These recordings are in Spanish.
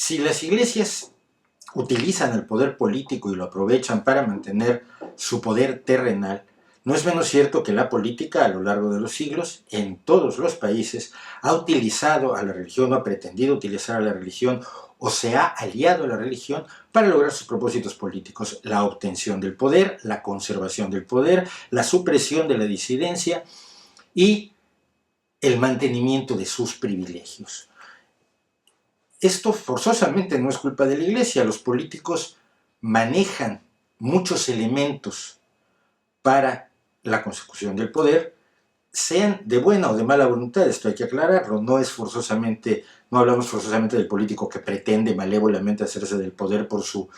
Si las iglesias utilizan el poder político y lo aprovechan para mantener su poder terrenal, no es menos cierto que la política a lo largo de los siglos, en todos los países, ha utilizado a la religión o ha pretendido utilizar a la religión o se ha aliado a la religión para lograr sus propósitos políticos: la obtención del poder, la conservación del poder, la supresión de la disidencia y el mantenimiento de sus privilegios. Esto forzosamente no es culpa de la Iglesia. Los políticos manejan muchos elementos para la consecución del poder, sean de buena o de mala voluntad. Esto hay que aclararlo. No hablamos forzosamente del político que pretende malévolamente hacerse del poder por su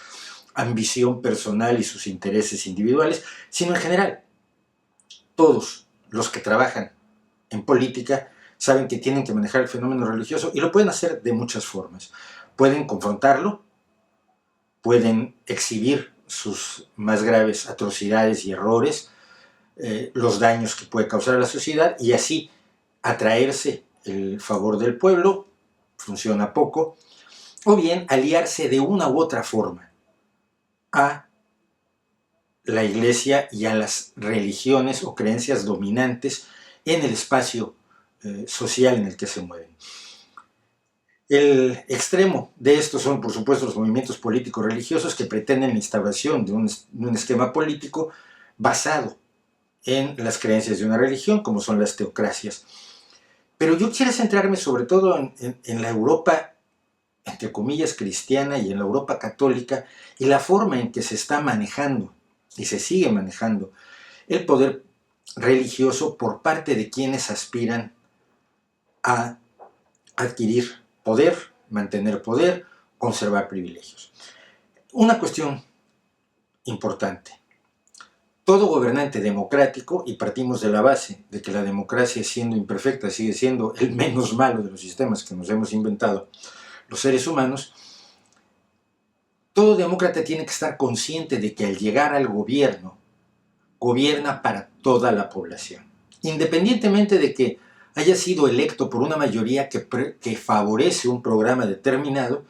ambición personal y sus intereses individuales, sino en general. Todos los que trabajan en política saben que tienen que manejar el fenómeno religioso y lo pueden hacer de muchas formas. Pueden confrontarlo, pueden exhibir sus más graves atrocidades y errores, los daños que puede causar a la sociedad, y así atraerse el favor del pueblo, funciona poco, o bien aliarse de una u otra forma a la Iglesia y a las religiones o creencias dominantes en el espacio social en el que se mueven. El extremo de esto son, por supuesto, los movimientos políticos religiosos que pretenden la instauración de un esquema político basado en las creencias de una religión, como son las teocracias. Pero yo quiero centrarme sobre todo en la Europa, entre comillas, cristiana, y en la Europa católica, y la forma en que se está manejando y se sigue manejando el poder religioso por parte de quienes aspiran a adquirir poder, mantener poder, conservar privilegios. Una cuestión importante: todo gobernante democrático, y partimos de la base de que la democracia, siendo imperfecta, sigue siendo el menos malo de los sistemas que nos hemos inventado los seres humanos, todo demócrata tiene que estar consciente de que al llegar al gobierno, gobierna para toda la población, independientemente de que haya sido electo por una mayoría que favorece un programa determinado.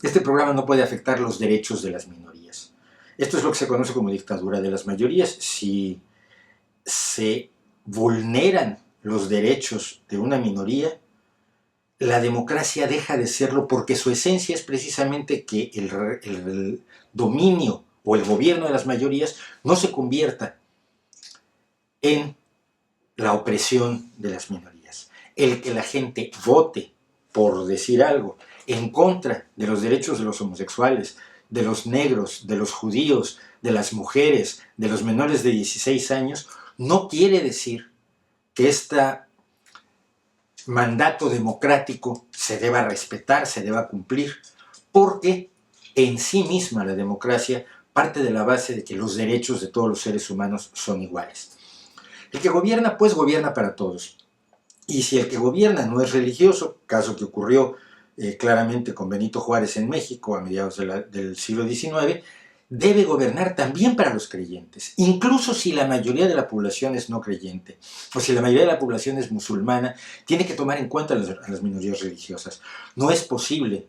Este programa no puede afectar los derechos de las minorías. Esto es lo que se conoce como dictadura de las mayorías. Si se vulneran los derechos de una minoría, la democracia deja de serlo, porque su esencia es precisamente que el dominio o el gobierno de las mayorías no se convierta en la opresión de las minorías. El que la gente vote, por decir algo, en contra de los derechos de los homosexuales, de los negros, de los judíos, de las mujeres, de los menores de 16 años, no quiere decir que este mandato democrático se deba respetar, se deba cumplir, porque en sí misma la democracia parte de la base de que los derechos de todos los seres humanos son iguales. El que gobierna, pues, gobierna para todos. Y si el que gobierna no es religioso, caso que ocurrió claramente con Benito Juárez en México a mediados del siglo XIX, debe gobernar también para los creyentes, incluso si la mayoría de la población es no creyente, o si la mayoría de la población es musulmana, tiene que tomar en cuenta a las minorías religiosas. No es posible,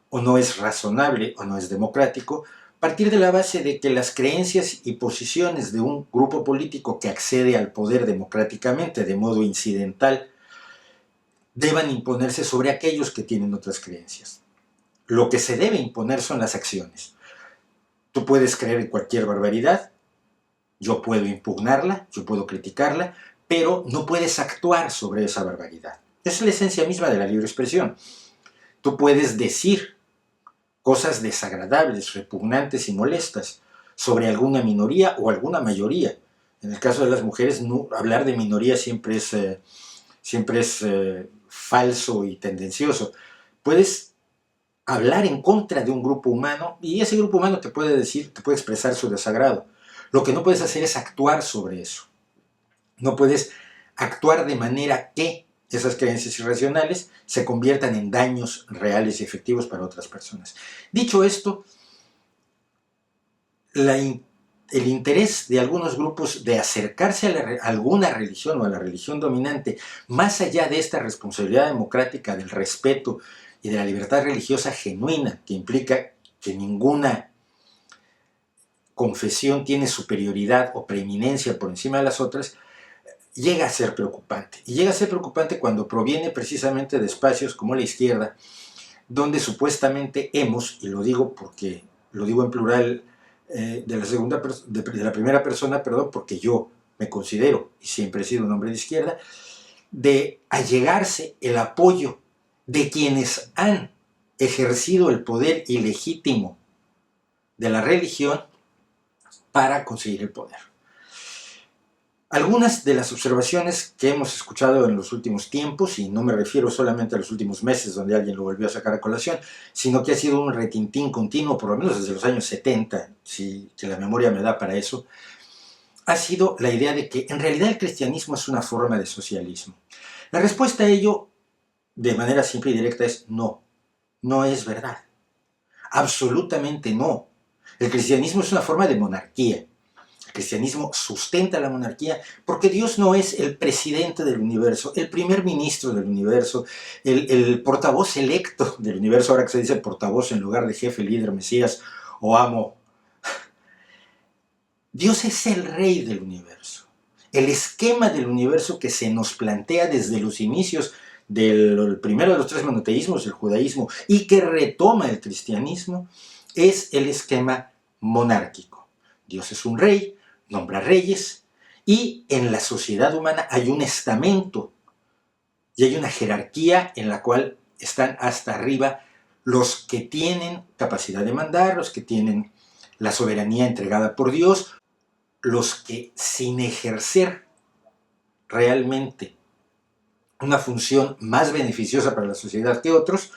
o no es razonable, o no es democrático partir de la base de que las creencias y posiciones de un grupo político que accede al poder democráticamente de modo incidental deban imponerse sobre aquellos que tienen otras creencias. Lo que se debe imponer son las acciones. Tú puedes creer en cualquier barbaridad, yo puedo impugnarla, yo puedo criticarla, pero no puedes actuar sobre esa barbaridad. Esa es la esencia misma de la libre expresión. Tú puedes decir cosas desagradables, repugnantes y molestas sobre alguna minoría o alguna mayoría. En el caso de las mujeres, hablar de minoría siempre es falso y tendencioso. Puedes hablar en contra de un grupo humano y ese grupo humano te puede expresar su desagrado. Lo que no puedes hacer es actuar sobre eso. No puedes actuar de manera que esas creencias irracionales se conviertan en daños reales y efectivos para otras personas. Dicho esto, el interés de algunos grupos de acercarse a alguna religión o a la religión dominante, más allá de esta responsabilidad democrática del respeto y de la libertad religiosa genuina, que implica que ninguna confesión tiene superioridad o preeminencia por encima de las otras, llega a ser preocupante. Y llega a ser preocupante cuando proviene precisamente de espacios como la izquierda, donde supuestamente hemos, y lo digo porque lo digo en plural de la primera persona, perdón, porque yo me considero, y siempre he sido un hombre de izquierda, de allegarse el apoyo de quienes han ejercido el poder ilegítimo de la religión para conseguir el poder. Algunas de las observaciones que hemos escuchado en los últimos tiempos, y no me refiero solamente a los últimos meses donde alguien lo volvió a sacar a colación, sino que ha sido un retintín continuo, por lo menos desde los años 70, si la memoria me da para eso, ha sido la idea de que en realidad el cristianismo es una forma de socialismo. La respuesta a ello, de manera simple y directa, es no. No es verdad. Absolutamente no. El cristianismo es una forma de monarquía. El cristianismo sustenta la monarquía porque Dios no es el presidente del universo, el primer ministro del universo, el portavoz electo del universo, ahora que se dice portavoz en lugar de jefe, líder, mesías o amo. Dios es el rey del universo. El esquema del universo que se nos plantea desde los inicios del primero de los tres monoteísmos, el judaísmo, y que retoma el cristianismo, es el esquema monárquico. Dios es un rey, nombra reyes, y en la sociedad humana hay un estamento y hay una jerarquía en la cual están hasta arriba los que tienen capacidad de mandar, los que tienen la soberanía entregada por Dios, los que sin ejercer realmente una función más beneficiosa para la sociedad que otros,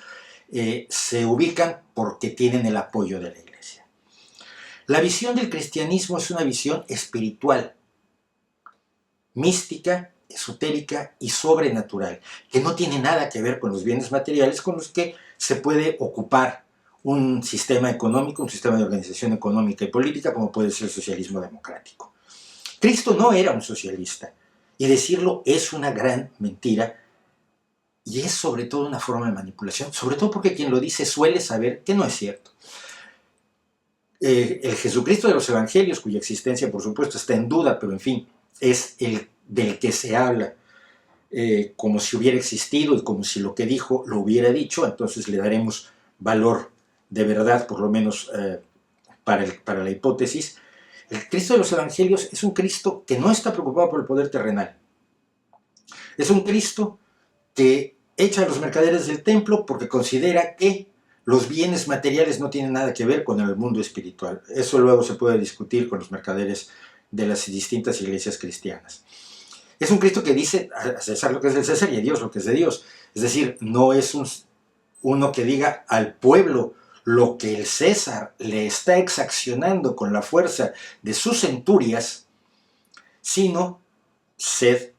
se ubican porque tienen el apoyo de la Iglesia. La visión del cristianismo es una visión espiritual, mística, esotérica y sobrenatural, que no tiene nada que ver con los bienes materiales con los que se puede ocupar un sistema económico, un sistema de organización económica y política como puede ser el socialismo democrático. Cristo no era un socialista, y decirlo es una gran mentira, y es sobre todo una forma de manipulación, sobre todo porque quien lo dice suele saber que no es cierto. El Jesucristo de los Evangelios, cuya existencia por supuesto está en duda, pero en fin, es el del que se habla como si hubiera existido y como si lo que dijo lo hubiera dicho, entonces le daremos valor de verdad, por lo menos para la hipótesis. El Cristo de los Evangelios es un Cristo que no está preocupado por el poder terrenal. Es un Cristo que echa a los mercaderes del templo porque considera que los bienes materiales no tienen nada que ver con el mundo espiritual. Eso luego se puede discutir con los mercaderes de las distintas iglesias cristianas. Es un Cristo que dice a César lo que es del César y a Dios lo que es de Dios. Es decir, no es uno que diga al pueblo lo que el César le está exaccionando con la fuerza de sus centurias, sino sed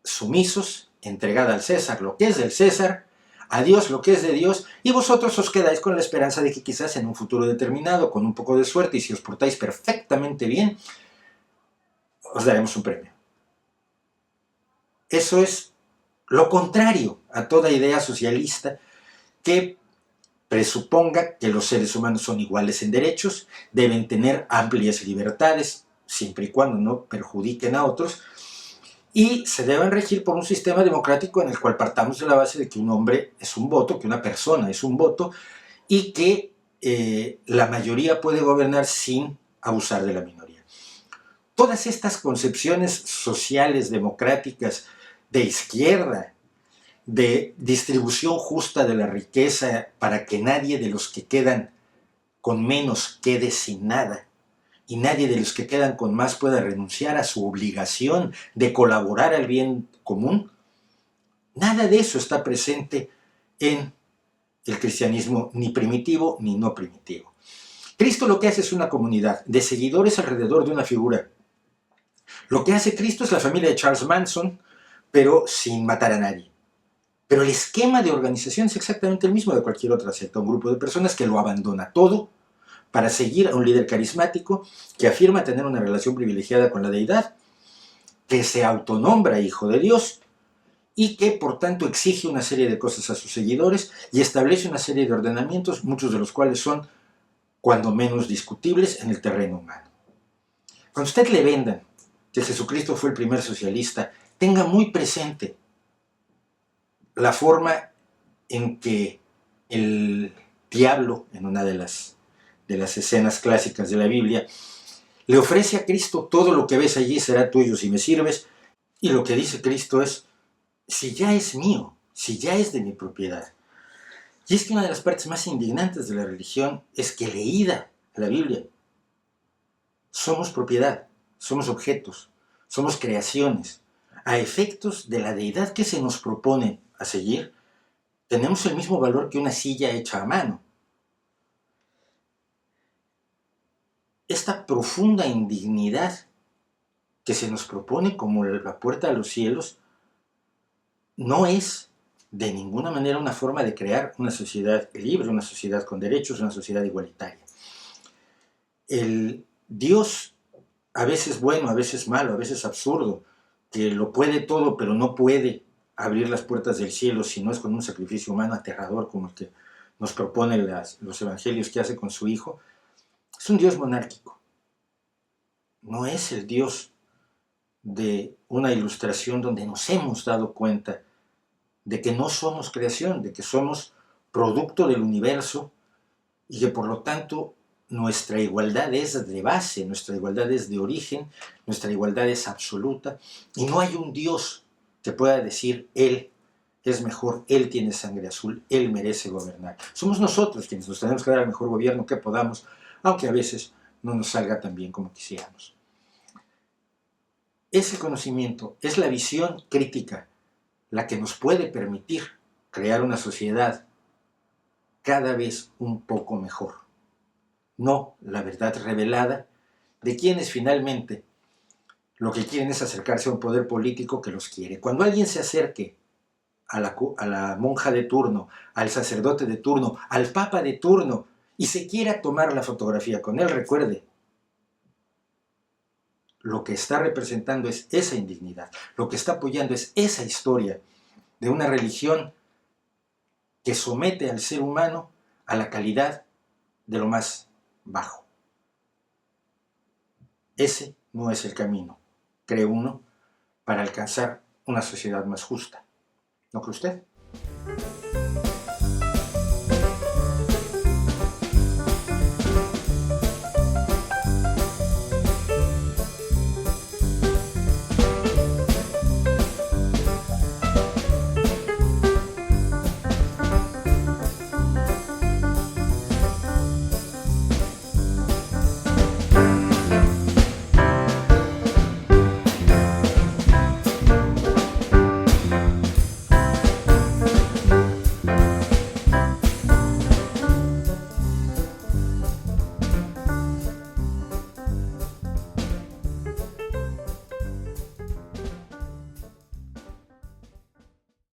sumisos, entregad al César lo que es del César, a Dios lo que es de Dios, y vosotros os quedáis con la esperanza de que quizás en un futuro determinado, con un poco de suerte y si os portáis perfectamente bien, os daremos un premio. Eso es lo contrario a toda idea socialista que presuponga que los seres humanos son iguales en derechos, deben tener amplias libertades, siempre y cuando no perjudiquen a otros, y se deben regir por un sistema democrático en el cual partamos de la base de que un hombre es un voto, que una persona es un voto, y que la mayoría puede gobernar sin abusar de la minoría. Todas estas concepciones sociales, democráticas, de izquierda, de distribución justa de la riqueza para que nadie de los que quedan con menos quede sin nada y nadie de los que quedan con más pueda renunciar a su obligación de colaborar al bien común, nada de eso está presente en el cristianismo ni primitivo ni no primitivo. Cristo lo que hace es una comunidad de seguidores alrededor de una figura. Lo que hace Cristo es la familia de Charles Manson, pero sin matar a nadie. Pero el esquema de organización es exactamente el mismo de cualquier otra secta, un grupo de personas que lo abandona todo para seguir a un líder carismático que afirma tener una relación privilegiada con la deidad, que se autonombra hijo de Dios y que por tanto exige una serie de cosas a sus seguidores y establece una serie de ordenamientos, muchos de los cuales son cuando menos discutibles en el terreno humano. Cuando usted le vendan que Jesucristo fue el primer socialista, tenga muy presente la forma en que el diablo, en una de las escenas clásicas de la Biblia, le ofrece a Cristo: todo lo que ves allí será tuyo si me sirves. Y lo que dice Cristo es: si ya es mío, si ya es de mi propiedad. Y es que una de las partes más indignantes de la religión es que, leída la Biblia, somos propiedad, somos objetos, somos creaciones. A efectos de la deidad que se nos propone a seguir, tenemos el mismo valor que una silla hecha a mano. Esta profunda indignidad que se nos propone como la puerta a los cielos no es de ninguna manera una forma de crear una sociedad libre, una sociedad con derechos, una sociedad igualitaria. El Dios, a veces bueno, a veces malo, a veces absurdo, que lo puede todo pero no puede abrir las puertas del cielo si no es con un sacrificio humano aterrador como el que nos propone los evangelios que hace con su Hijo, es un Dios monárquico. No es el Dios de una ilustración donde nos hemos dado cuenta de que no somos creación, de que somos producto del universo y que por lo tanto nuestra igualdad es de base, nuestra igualdad es de origen, nuestra igualdad es absoluta y no hay un Dios que pueda decir: Él es mejor, Él tiene sangre azul, Él merece gobernar. Somos nosotros quienes nos tenemos que dar el mejor gobierno que podamos, aunque a veces no nos salga tan bien como quisiéramos. Ese conocimiento es la visión crítica la que nos puede permitir crear una sociedad cada vez un poco mejor. No la verdad revelada de quienes finalmente lo que quieren es acercarse a un poder político que los quiere. Cuando alguien se acerque a la monja de turno, al sacerdote de turno, al papa de turno y se quiera tomar la fotografía con él, recuerde, lo que está representando es esa indignidad, lo que está apoyando es esa historia de una religión que somete al ser humano a la calidad de lo más bajo. Ese no es el camino, cree uno, para alcanzar una sociedad más justa. ¿No cree usted?